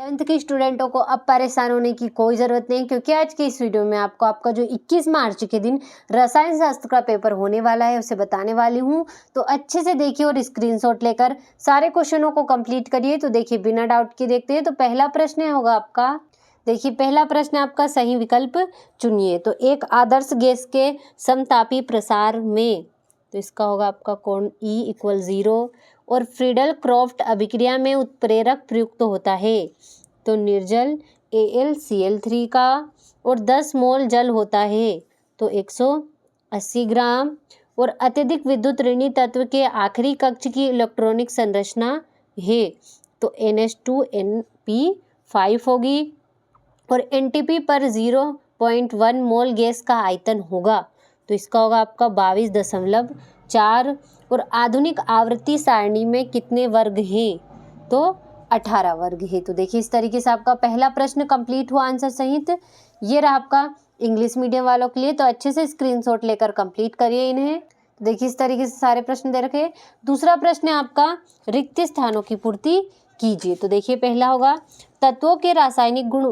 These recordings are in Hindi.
11th के स्टूडेंटों को अब परेशान होने की कोई ज़रूरत नहीं, क्योंकि आज के इस वीडियो में आपको आपका जो 21 मार्च के दिन रसायन शास्त्र का पेपर होने वाला है उसे बताने वाली हूँ। तो अच्छे से देखिए और स्क्रीनशॉट लेकर सारे क्वेश्चनों को कंप्लीट करिए। तो देखिए बिना डाउट के देखते हैं। तो पहला प्रश्न होगा आपका, देखिए पहला प्रश्न आपका सही विकल्प चुनिए। तो एक आदर्श गैस के समतापी प्रसार में, तो इसका होगा आपका कोण E = 0 और फ्रीडल क्रॉफ्ट अभिक्रिया में उत्प्रेरक प्रयुक्त होता है। तो निर्जल AlCl3 का और 10 मोल जल होता है, तो 180 ग्राम। और अत्यधिक विद्युत ऋणी तत्व के आखिरी कक्ष की इलेक्ट्रॉनिक संरचना है, तो NH2NP5 होगी। और NTP पर 0.1 मोल गैस का आयतन होगा, तो इसका होगा आपका 22.4। और आधुनिक आवर्ती सारणी में कितने वर्ग हैं, तो 18 वर्ग है। तो देखिए इस तरीके से आपका पहला प्रश्न कंप्लीट हुआ आंसर सहित। ये रहा आपका इंग्लिश मीडियम वालों के लिए। तो अच्छे से स्क्रीनशॉट लेकर कंप्लीट करिए इन्हें। देखिए इस तरीके से सारे प्रश्न दे रखे। दूसरा प्रश्न है आपका, रिक्त स्थानों की पूर्ति कीजिए। तो देखिए पहला होगा, तत्वों के रासायनिक गुण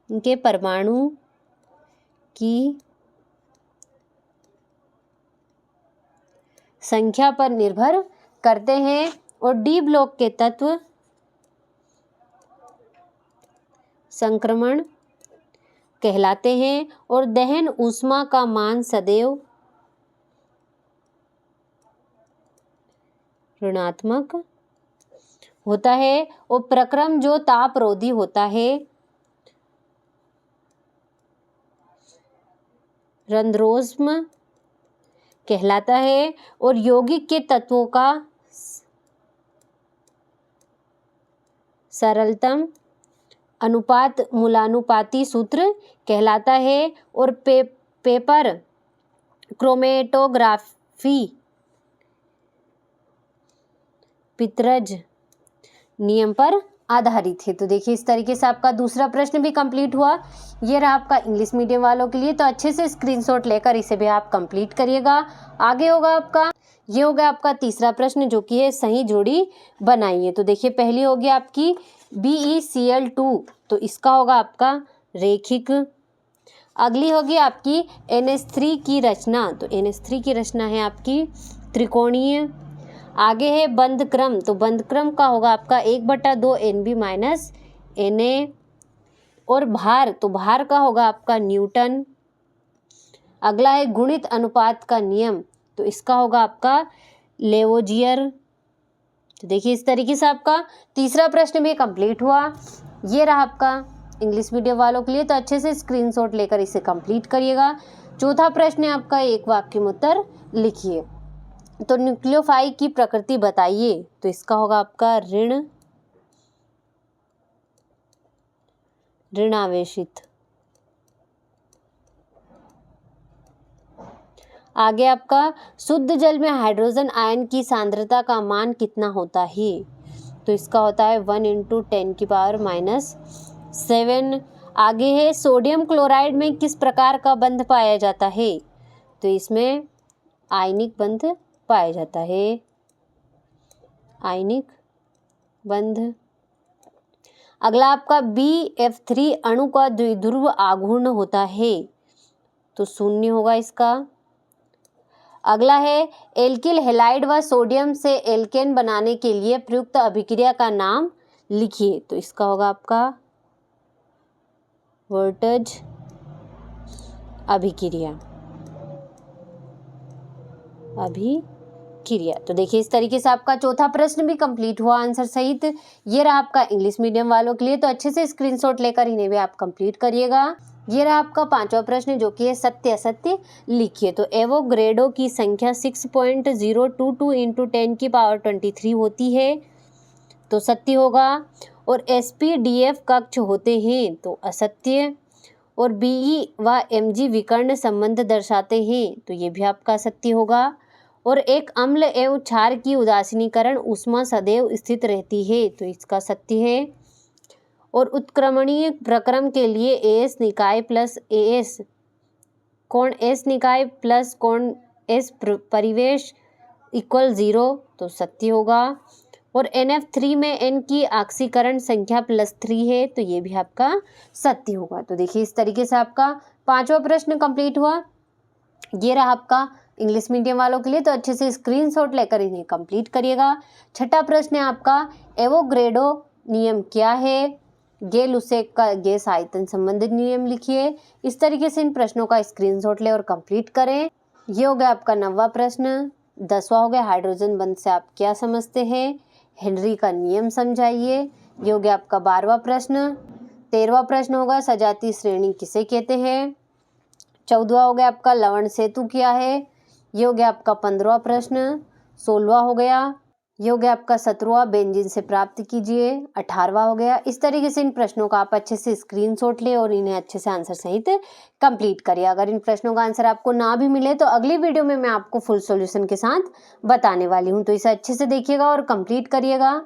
उनके परमाणु की संख्या पर निर्भर करते हैं। और डी ब्लॉक के तत्व संक्रमण कहलाते हैं। और दहन ऊष्मा का मान सदैव ऋणात्मक होता है। और प्रक्रम जो तापरोधी होता है रंध्रोष्म कहलाता है। और यौगिक के तत्वों का सरलतम अनुपात मूलानुपाती सूत्र कहलाता है। और पेपर क्रोमेटोग्राफी पितरज नियम पर आधारित है। तो देखिए इस तरीके से आपका दूसरा प्रश्न भी कंप्लीट हुआ। ये रहा आपका इंग्लिश मीडियम वालों के लिए। तो अच्छे से स्क्रीनशॉट लेकर इसे भी आप कंप्लीट करिएगा। आगे होगा आपका, ये होगा आपका तीसरा प्रश्न, जो कि है सही जोड़ी बनाइए। तो देखिए पहली होगी आपकी BeCl2, तो इसका होगा आपका रेखिक। अगली होगी आपकी NH3 की रचना, तो NH3 की रचना है आपकी त्रिकोणीय। आगे है बंध क्रम, तो बंध क्रम का होगा आपका 1/2 Nb - Na। और भार, तो भार का होगा आपका न्यूटन। अगला है गुणित अनुपात का नियम, तो इसका होगा आपका लेवोजियर। तो देखिए इस तरीके से आपका तीसरा प्रश्न भी कंप्लीट हुआ। ये रहा आपका इंग्लिश मीडियम वालों के लिए। तो अच्छे से स्क्रीनशॉट लेकर इसे कंप्लीट करिएगा। चौथा प्रश्न है आपका, एक वाक्य में उत्तर लिखिए। तो न्यूक्लियोफाइल की प्रकृति बताइए। तो इसका होगा आपका ऋणावेशित। आगे आपका शुद्ध जल में हाइड्रोजन आयन की सांद्रता का मान कितना होता है, तो इसका होता है 1 × 10⁻⁷। आगे है सोडियम क्लोराइड में किस प्रकार का बंध पाया जाता है, तो इसमें आयनिक बंध पाया जाता है, आयनिक बंध। अगला आपका BF3 अणु का द्विध्रुव आघूर्ण होता है, तो 0 होगा इसका। अगला है एल्किल हैलाइड व सोडियम से एल्केन बनाने के लिए प्रयुक्त अभिक्रिया का नाम लिखिए, तो इसका होगा आपका वोल्टेज अभिक्रिया। तो देखिए इस तरीके से आपका चौथा प्रश्न भी कंप्लीट हुआ आंसर सहित। ये रहा आपका इंग्लिश मीडियम वालों के लिए। तो अच्छे से स्क्रीनशॉट लेकर इन्हें भी आप कंप्लीट करिएगा। ये रहा आपका पांचवा प्रश्न, जो कि है सत्य असत्य लिखिए। तो एवोग्रेडो की संख्या 6.022 × 10⁻23 होती है, तो सत्य होगा। और SPDF कक्ष होते हैं, तो असत्य। और BE व Mg विकर्ण संबंध दर्शाते हैं, तो ये भी आपका सत्य होगा। और एक अम्ल एवं क्षार की उदासीनीकरण ऊष्मा सदैव स्थित रहती है, तो इसका सत्य है। और उत्क्रमणीय प्रक्रम के लिए AS निकाय प्लस AS कोण S निकाय प्लस कोण S परिवेश = 0, तो सत्य होगा। और NF3 में N की ऑक्सीकरण संख्या +3 है, तो ये भी आपका सत्य होगा। तो देखिए इस तरीके से आपका 5वां प्रश्न कंप्लीट हुआ। ये रहा आपका इंग्लिश मीडियम वालों के लिए, तो अच्छे से स्क्रीनशॉट लेकर इन्हें कंप्लीट करिएगा। छठा प्रश्न है आपका, एवोग्रेडो नियम क्या है? गे-लुसेक का गैस आयतन संबंधित नियम लिखिए। इस तरीके से इन प्रश्नों का स्क्रीनशॉट ले और कंप्लीट करें। ये हो गया आपका 9वां प्रश्न। 10वां हो गया, हाइड्रोजन बंध से आप क्या समझते हैं? हेनरी का नियम समझाइए। ये हो गया आपका 12वां प्रश्न। 13वां प्रश्न होगा, सजातीय श्रेणी किसे कहते हैं? 14वां हो गया आपका, लवण सेतु क्या है? ये हो गया आपका 15वां प्रश्न। 16वां हो गया, ये हो गया आपका 17वां, बेंजीन से प्राप्त कीजिए। 18वां हो गया। इस तरीके से इन प्रश्नों का आप अच्छे से स्क्रीनशॉट लें और इन्हें अच्छे से आंसर सहित कंप्लीट करिए। अगर इन प्रश्नों का आंसर आपको ना भी मिले तो अगली वीडियो में मैं आपको फुल सॉल्यूशन के साथ बताने वाली हूँ, तो इसे अच्छे से देखिएगा और कंप्लीट करिएगा।